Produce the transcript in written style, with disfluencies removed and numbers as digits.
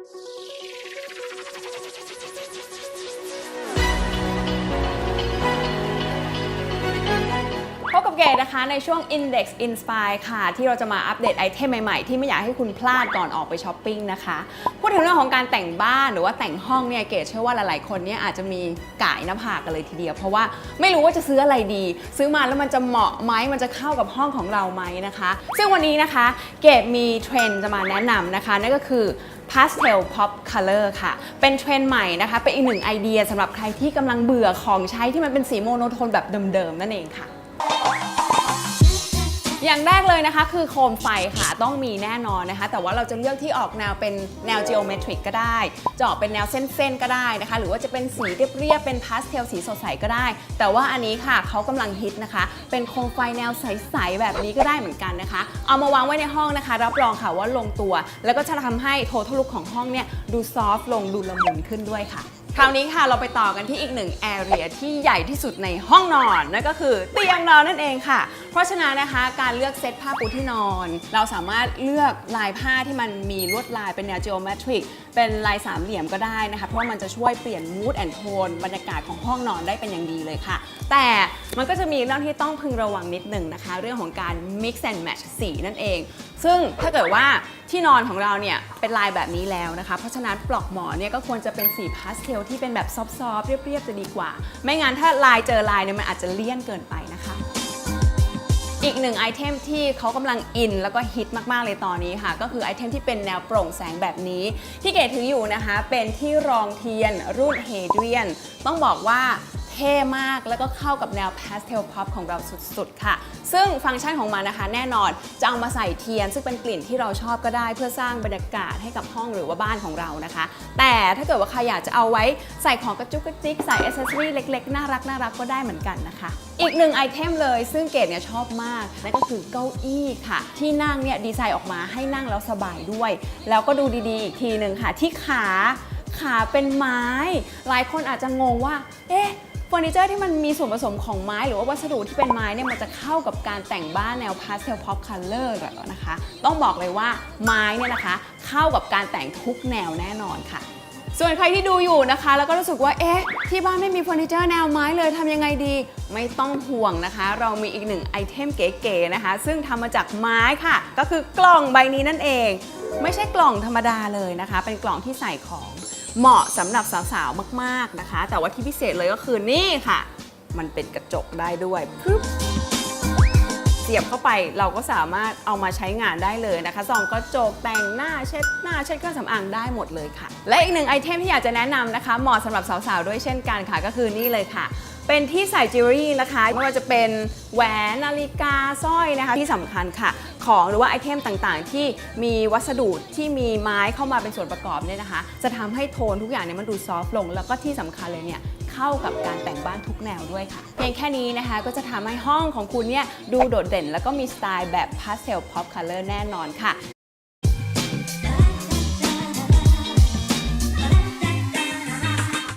พบกับเกดนะคะในช่วง Index Inspire ค่ะที่เราจะมาอัปเดตไอเทมใหม่ๆที่ไม่อยากให้คุณพลาดก่อนออกไปช้อปปิ้งนะคะพูดถึงเรื่องของการแต่งบ้านหรือว่าแต่งห้องเนี่ยเกดเชื่อว่าหลายๆคนเนี่ยอาจจะมีก่ายหน้าผากกันเลยทีเดียวเพราะว่าไม่รู้ว่าจะซื้ออะไรดีซื้อมาแล้วมันจะเหมาะไหมมันจะเข้ากับห้องของเราไหมนะคะซึ่งวันนี้นะคะเกดมีเทรนด์จะมาแนะนำนะคะนั่นก็คือ Pastel Pop Color ค่ะเป็นเทรนด์ใหม่นะคะเป็นอีกหนึ่งไอเดียสำหรับใครที่กำลังเบื่อของใช้ที่มันเป็นสีโมโนโทนแบบเดิมๆนั่นเองค่ะอย่างแรกเลยนะคะคือโคมไฟค่ะต้องมีแน่นอนนะคะแต่ว่าเราจะเลือกที่ออกแนวเป็นแนว geometric ก็ได้จะออกเป็นแนวเส้นๆก็ได้นะคะหรือว่าจะเป็นสีเรียบๆเป็นพาสเทลสีสดใสก็ได้แต่ว่าอันนี้ค่ะเขากำลังฮิตนะคะเป็นโคมไฟแนวใสๆแบบนี้ก็ได้เหมือนกันนะคะเอามาวางไว้ในห้องนะคะรับรองค่ะว่าลงตัวแล้วก็จะทำให้โทนลุคของห้องเนี่ยดูซอฟต์ลงดูละมุนขึ้นด้วยค่ะคราวนี้ค่ะเราไปต่อกันที่อีกหนึ่งแอเรียที่ใหญ่ที่สุดในห้องนอนนั่นก็คือเตียงนอนนั่นเองค่ะเพราะฉะนั้นนะคะการเลือกเซตผ้าปูที่นอนเราสามารถเลือกลายผ้าที่มันมีลวดลายเป็นแนว geometric เป็นลายสามเหลี่ยมก็ได้นะคะเพราะว่ามันจะช่วยเปลี่ยน mood and tone บรรยากาศของห้องนอนได้เป็นอย่างดีเลยค่ะแต่มันก็จะมีเรื่องที่ต้องพึงระวังนิดหนึ่งนะคะเรื่องของการ mix and match สีนั่นเองซึ่งถ้าเกิดว่าที่นอนของเราเนี่ยเป็นลายแบบนี้แล้วนะคะเพราะฉะนั้นปลอกหมอนเนี่ยก็ควรจะเป็นสีพาสเทลที่เป็นแบบซอฟต์ๆเรียบๆจะดีกว่าไม่งั้นถ้าลายเจอลายเนี่ยมันอาจจะเลี่ยนเกินไปนะคะอีกหนึ่งไอเทมที่เขากำลังอินแล้วก็ฮิตมากๆเลยตอนนี้ค่ะก็คือไอเทมที่เป็นแนวโปร่งแสงแบบนี้ที่เกดถืออยู่นะคะเป็นที่รองเทียนรุ่นเฮเดรียนต้องบอกว่าเท่มากแล้วก็เข้ากับแนว Pastel Pop ของเราสุดๆค่ะซึ่งฟังก์ชันของมันนะคะแน่นอนจะเอามาใส่เทียนซึ่งเป็นกลิ่นที่เราชอบก็ได้เพื่อสร้างบรรยากาศให้กับห้องหรือว่าบ้านของเรานะคะแต่ถ้าเกิดว่าใครอยากจะเอาไว้ใส่ของกระจุกกระจิกใส่อ c เซสซอรี่เล็กๆน่ารักก็ได้เหมือนกันนะคะอีกหนึ่งไอเทมเลยซึ่งเกดเนี่ยชอบมากนั่นก็คือเก้าอี้ค่ะที่นั่งเนี่ยดีไซน์ออกมาให้นั่งแล้วสบายด้วยแล้วก็ดูดีๆอีกทีหนึ่งค่ะที่ขาเป็นไม้หลายคนอาจจะงงว่าเอ๊ะเฟอร์นิเจอร์ที่มันมีส่วนผสมของไม้หรือว่าวัสดุที่เป็นไม้เนี่ยมันจะเข้ากับการแต่งบ้านแนว Pastel Pop Color หรอนะคะต้องบอกเลยว่าไม้เนี่ยนะคะเข้ากับการแต่งทุกแนวแน่นอนค่ะส่วนใครที่ดูอยู่นะคะแล้วก็รู้สึกว่าเอ๊ะที่บ้านไม่มีเฟอร์นิเจอร์แนวไม้เลยทำยังไงดีไม่ต้องห่วงนะคะเรามีอีกหนึ่งไอเทมเก๋ๆนะคะซึ่งทำมาจากไม้ค่ะก็คือกล่องใบนี้นั่นเองไม่ใช่กล่องธรรมดาเลยนะคะเป็นกล่องที่ใส่ของเหมาะสำหรับสาวๆมากๆนะคะแต่ว่าที่พิเศษเลยก็คือนี่ค่ะมันเป็นกระจกได้ด้วยเสียบเข้าไปเราก็สามารถเอามาใช้งานได้เลยนะคะส่องกระจกแต่งหน้าเช็ดเครื่องสำอางได้หมดเลยค่ะและอีกหนึ่งไอเทมที่อยากจะแนะนำนะคะเหมาะสำหรับสาวๆด้วยเช่นกันค่ะก็คือนี่เลยค่ะเป็นที่ใส่จิวเวลรี่นะคะไม่ว่าจะเป็นแหวนนาฬิกาสร้อยนะคะที่สำคัญค่ะของหรือว่าไอเทมต่างๆที่มีวัสดุที่มีไม้เข้ามาเป็นส่วนประกอบเนี่ยนะคะจะทำให้โทนทุกอย่างเนี่ยมันดูซอฟต์ลงแล้วก็ที่สำคัญเลยเนี่ยเข้ากับการแต่งบ้านทุกแนวด้วยค่ะเพียงแค่นี้นะคะก็จะทำให้ห้องของคุณเนี่ยดูโดดเด่นแล้วก็มีสไตล์แบบ Pastel Pop Color แน่นอนค่ะ